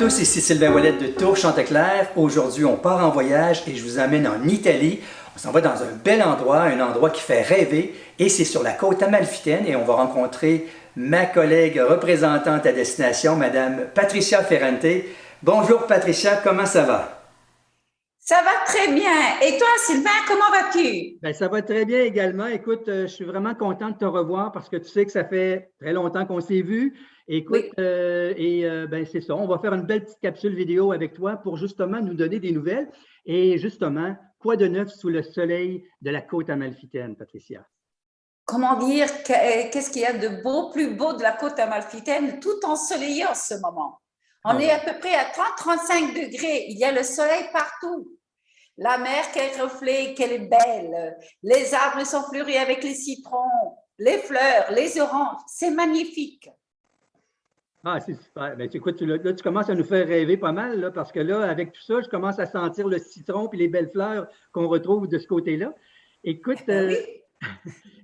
tous, ici Sylvain Ouellette de Tours Chanteclair. Aujourd'hui, on part en voyage et je vous emmène en Italie. On s'en va dans un bel endroit, un endroit qui fait rêver et c'est sur la côte amalfitaine et on va rencontrer ma collègue représentante à destination, Madame Patricia Ferrante. Bonjour Patricia, comment ça va? Ça va très bien. Et toi, Sylvain, comment vas-tu? Ben, ça va très bien également. Écoute, je suis vraiment content de te revoir parce que tu sais que ça fait très longtemps qu'on s'est vu. Écoute, Oui. ben, c'est ça. On va faire une belle petite capsule vidéo avec toi pour justement nous donner des nouvelles. Et justement, quoi de neuf sous le soleil de la côte amalfitaine, Patricia? Comment dire, qu'est-ce qu'il y a de beau, plus beau de la côte amalfitaine, tout ensoleillé en ce moment? On Ah est oui. à peu près à 30-35 degrés. Il y a le soleil partout. La mer, quel reflet, qu'elle est belle. Les arbres sont fleuris avec les citrons, les fleurs, les oranges. C'est magnifique. Ah, c'est super. Ben, écoute, là, tu commences à nous faire rêver pas mal, là, parce que là, avec tout ça, je commence à sentir le citron et les belles fleurs qu'on retrouve de ce côté-là. Écoute, Ben oui.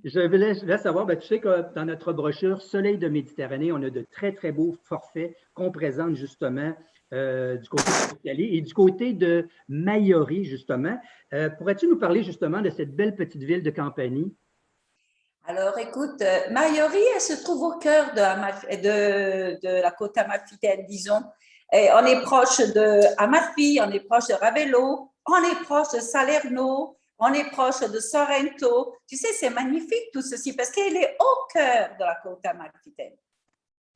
je voulais savoir, ben, tu sais que dans notre brochure Soleil de Méditerranée, on a de très, très beaux forfaits qu'on présente justement du côté de l'Italie et du côté de Maïori, justement. Pourrais-tu nous parler justement de cette belle petite ville de Campanie? Alors, écoute, Maïori, elle se trouve au cœur de la côte amalfitaine, disons. Et on est proche de Amalfi, on est proche de Ravello, on est proche de Salerno, on est proche de Sorrento. Tu sais, c'est magnifique tout ceci parce qu'elle est au cœur de la côte amalfitaine.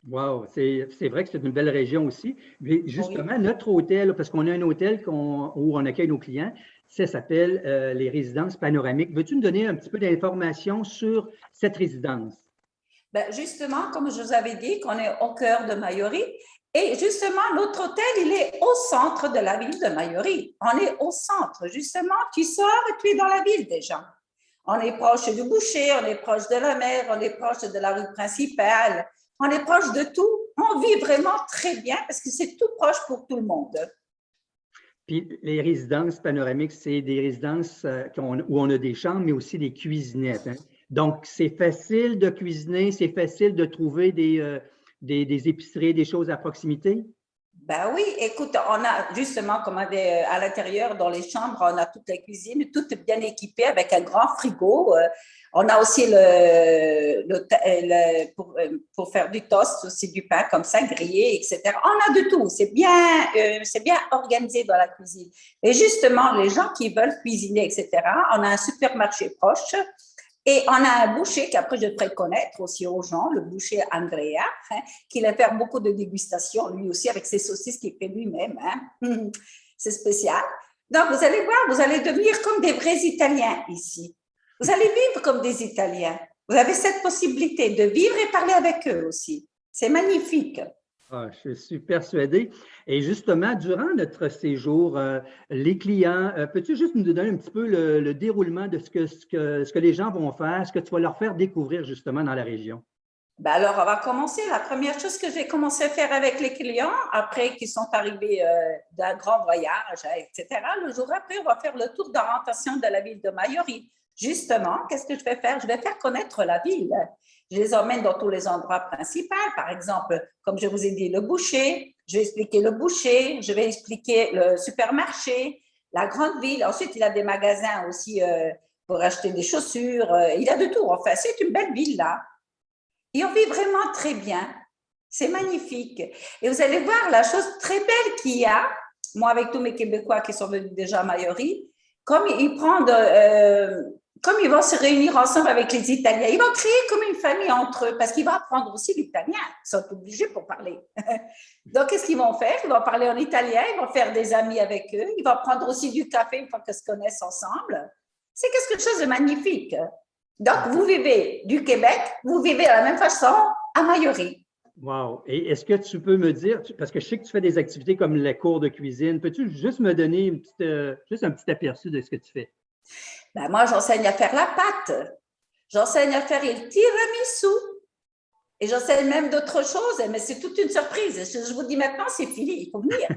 Wow, c'est vrai que c'est une belle région aussi. Mais Oui. justement, notre hôtel, parce qu'on a un hôtel où on accueille nos clients, ça s'appelle les résidences panoramiques. Veux-tu nous donner un petit peu d'informations sur cette résidence? Ben, justement, comme je vous avais dit, qu'on est au cœur de Maïori. Et justement, notre hôtel, il est au centre de la ville de Maïori. On est au centre, justement. Tu sors et tu es dans la ville déjà. On est proche du boucher, on est proche de la mer, on est proche de la rue principale, on est proche de tout. On vit vraiment très bien parce que c'est tout proche pour tout le monde. Puis les résidences panoramiques, c'est des résidences où on a des chambres, mais aussi des cuisinettes, hein. Donc, c'est facile de cuisiner, c'est facile de trouver des épiceries, des choses à proximité. Ben oui, écoute, on a justement, comme à l'intérieur, dans les chambres, on a toute la cuisine, toute bien équipée avec un grand frigo. On a aussi pour faire du toast, aussi du pain comme ça, grillé, etc. On a de tout. C'est bien organisé dans la cuisine. Et justement, les gens qui veulent cuisiner, etc., on a un supermarché proche. Et on a un boucher qu'après je ferai connaître aussi aux gens, le boucher Andrea, hein, qui va faire beaucoup de dégustations, lui aussi, avec ses saucisses qu'il fait lui-même. Hein. C'est spécial. Donc, vous allez voir, vous allez devenir comme des vrais Italiens ici. Vous allez vivre comme des Italiens. Vous avez cette possibilité de vivre et parler avec eux aussi. C'est magnifique. Ah, je suis persuadé. Et justement, durant notre séjour, les clients, peux-tu juste nous donner un petit peu le déroulement de ce que les gens vont faire, ce que tu vas leur faire découvrir justement dans la région? Ben alors, on va commencer. La première chose que j'ai commencé à faire avec les clients, après qu'ils sont arrivés d'un grand voyage, etc., le jour après, on va faire le tour d'orientation de la ville de Maïori. Justement, qu'est-ce que je vais faire? Je vais faire connaître la ville. Je les emmène dans tous les endroits principaux. Par exemple, comme je vous ai dit, le boucher. Je vais expliquer le boucher. Je vais expliquer le supermarché, la grande ville. Ensuite, il a des magasins aussi pour acheter des chaussures. Il y a de tout. Enfin, c'est une belle ville là. Et on vit vraiment très bien. C'est magnifique. Et vous allez voir la chose très belle qu'il y a, moi avec tous mes Québécois qui sont venus déjà à Mayorie, comme ils vont se réunir ensemble avec les Italiens, ils vont créer comme une famille entre eux parce qu'ils vont apprendre aussi l'italien. Ils sont obligés pour parler. Donc, qu'est-ce qu'ils vont faire? Ils vont parler en italien, ils vont faire des amis avec eux, ils vont prendre aussi du café une fois qu'ils se connaissent ensemble. C'est quelque chose de magnifique. Donc, vous vivez du Québec, vous vivez de la même façon à Mayorie. Wow. Et est-ce que tu peux me dire, parce que je sais que tu fais des activités comme les cours de cuisine, peux-tu juste me donner juste un petit aperçu de ce que tu fais? Ben, moi, j'enseigne à faire la pâte. J'enseigne à faire le tiramisu. Et j'enseigne même d'autres choses, mais c'est toute une surprise. Je vous dis maintenant, c'est fini, il faut venir.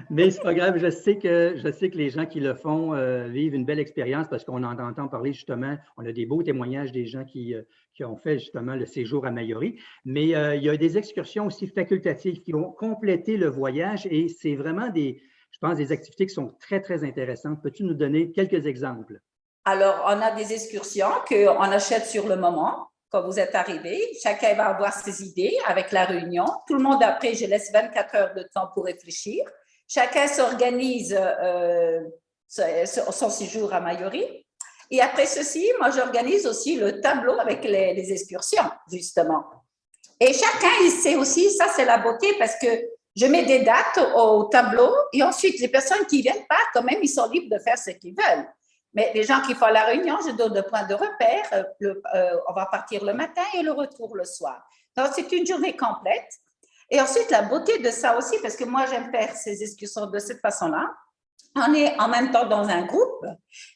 Mais c'est pas grave, je sais que les gens qui le font vivent une belle expérience parce qu'on en entend parler justement. On a des beaux témoignages des gens qui ont fait justement le séjour à Mayorie. Mais il y a des excursions aussi facultatives qui vont compléter le voyage et c'est vraiment je pense, des activités qui sont très, très intéressantes. Peux-tu nous donner quelques exemples? Alors, on a des excursions qu'on achète sur le moment. Quand vous êtes arrivé, chacun va avoir ses idées avec la réunion. Tout le monde, après, je laisse 24 heures de temps pour réfléchir. Chacun s'organise son séjour à Mayorie. Et après ceci, moi, j'organise aussi le tableau avec les excursions, justement. Et chacun, il sait aussi, ça, c'est la beauté parce que je mets des dates au tableau et ensuite, les personnes qui ne viennent pas, quand même, ils sont libres de faire ce qu'ils veulent. Mais les gens qui font la réunion, je donne le point de repère. On va partir le matin et le retour le soir. Donc, c'est une journée complète. Et ensuite, la beauté de ça aussi, parce que moi, j'aime faire ces excursions de cette façon-là, on est en même temps dans un groupe,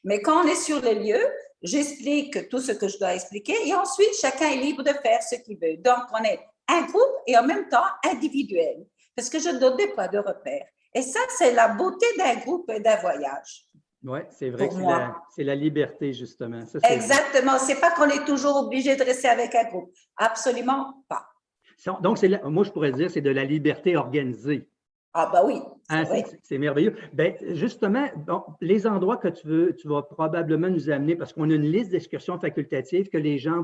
mais quand on est sur les lieux, j'explique tout ce que je dois expliquer et ensuite, chacun est libre de faire ce qu'il veut. Donc, on est un groupe et en même temps individuel, parce que je donne des points de repère. Et ça, c'est la beauté d'un groupe et d'un voyage. Oui, c'est vrai que c'est la liberté, justement. Ça, exactement. C'est pas qu'on est toujours obligé de rester avec un groupe. Absolument pas. Donc, moi, je pourrais dire c'est de la liberté organisée. Ah, ben oui. C'est merveilleux. Ben, justement, bon, les endroits que tu vas probablement nous amener, parce qu'on a une liste d'excursions facultatives que les gens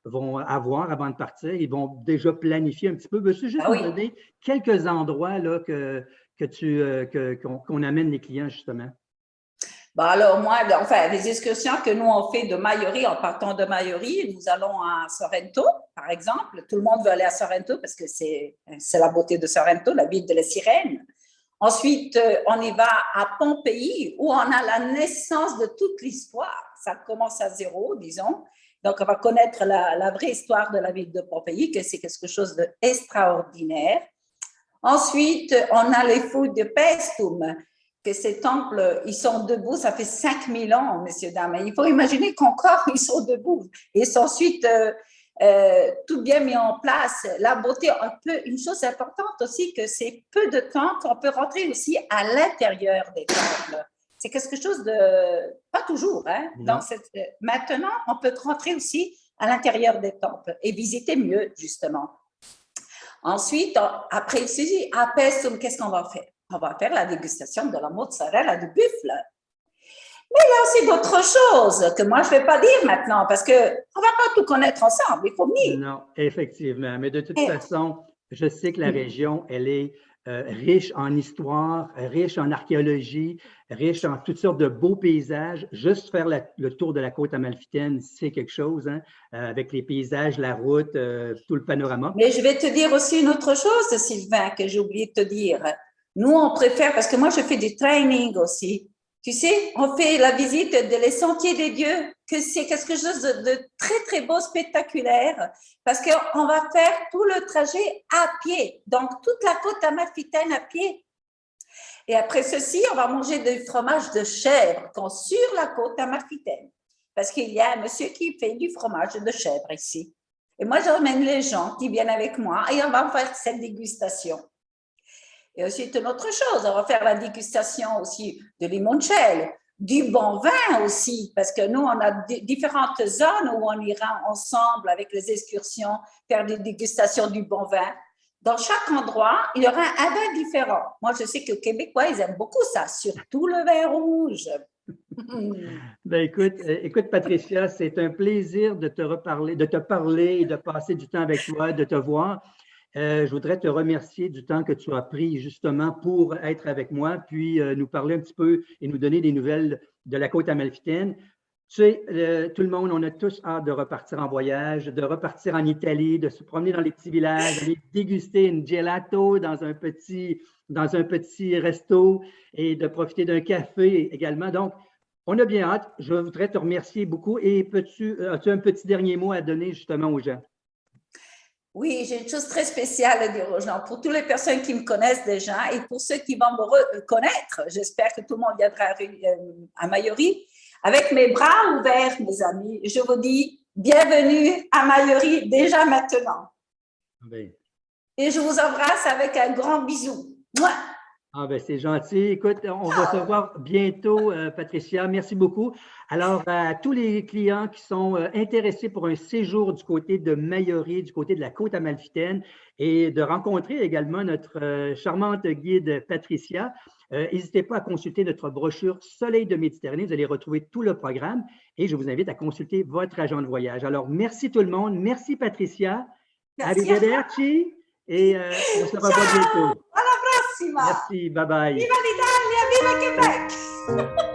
vont avoir avant de partir. Ils vont déjà planifier un petit peu. Veux-tu juste nous donner quelques endroits là, qu'on amène les clients, justement? Bon, alors, moi, enfin, les excursions que nous, on fait de Mayorie, en partant de Mayorie, nous allons à Sorrento, par exemple. Tout le monde veut aller à Sorrento parce que c'est la beauté de Sorrento, la ville de la sirène. Ensuite, on y va à Pompéi, où on a la naissance de toute l'histoire. Ça commence à zéro, disons. Donc, on va connaître la vraie histoire de la ville de Pompéi, que c'est quelque chose d'extraordinaire. Ensuite, on a les fouilles de Paestum, que ces temples, ils sont debout, ça fait 5000 ans, messieurs, dames. Et il faut imaginer qu'encore, ils sont debout. Et c'est ensuite tout bien mis en place. La beauté, une chose importante aussi, que c'est peu de temps qu'on peut rentrer aussi à l'intérieur des temples. C'est quelque chose de... Pas toujours, hein? Donc, maintenant, on peut rentrer aussi à l'intérieur des temples et visiter mieux, justement. Ensuite, après ici, à Paestum, qu'est-ce qu'on va faire? On va faire la dégustation de la mozzarella de buffle. Mais il y a aussi d'autres choses que moi, je ne vais pas dire maintenant parce qu'on ne va pas tout connaître ensemble, il faut venir. Non, effectivement. Mais de toute façon, je sais que la région, elle est riche en histoire, riche en archéologie, riche en toutes sortes de beaux paysages. Juste faire le tour de la côte amalfitaine, c'est quelque chose, hein, avec les paysages, la route, tout le panorama. Mais je vais te dire aussi une autre chose, Sylvain, que j'ai oublié de te dire. Nous, on préfère, parce que moi, je fais du training aussi. Tu sais, on fait la visite des sentiers des dieux, que c'est quelque chose de très, très beau, spectaculaire, parce qu'on va faire tout le trajet à pied, donc toute la côte amalfitaine à pied. Et après ceci, on va manger du fromage de chèvre sur la côte amalfitaine, parce qu'il y a un monsieur qui fait du fromage de chèvre ici. Et moi, j'emmène les gens qui viennent avec moi et on va faire cette dégustation. Et ensuite, une autre chose, on va faire la dégustation aussi de limoncello, du bon vin aussi, parce que nous, on a différentes zones où on ira ensemble avec les excursions faire des dégustations du bon vin. Dans chaque endroit, il y aura un vin différent. Moi, je sais que les Québécois, ils aiment beaucoup ça, surtout le vin rouge. Ben écoute, Patricia, c'est un plaisir de te parler et de passer du temps avec toi, de te voir. Je voudrais te remercier du temps que tu as pris justement pour être avec moi, puis nous parler un petit peu et nous donner des nouvelles de la côte amalfitaine. Tu sais, tout le monde, on a tous hâte de repartir en voyage, de repartir en Italie, de se promener dans les petits villages, d'aller déguster une gelato dans un petit resto et de profiter d'un café également. Donc, on a bien hâte. Je voudrais te remercier beaucoup. Et as-tu un petit dernier mot à donner justement aux gens? Oui, j'ai une chose très spéciale à dire aux gens. Pour toutes les personnes qui me connaissent déjà et pour ceux qui vont me reconnaître, j'espère que tout le monde viendra à Mayorie. Avec mes bras ouverts, mes amis, je vous dis bienvenue à Mayorie déjà maintenant. Ben, Et je vous embrasse avec un grand bisou. Mouah! ah ben c'est gentil. Écoute, on va se voir bientôt, Patricia. Merci beaucoup. Alors, à tous les clients qui sont intéressés pour un séjour du côté de Mayorie, du côté de la côte amalfitaine, et de rencontrer également notre charmante guide Patricia, n'hésitez pas à consulter notre brochure Soleil de Méditerranée. Vous allez retrouver tout le programme et je vous invite à consulter votre agent de voyage. Alors, merci tout le monde. Merci, Patricia. Merci. Arrivederci. Et on se revoit bientôt. Alla prossima! Merci, bye bye. Viva l'Italia, viva Québec!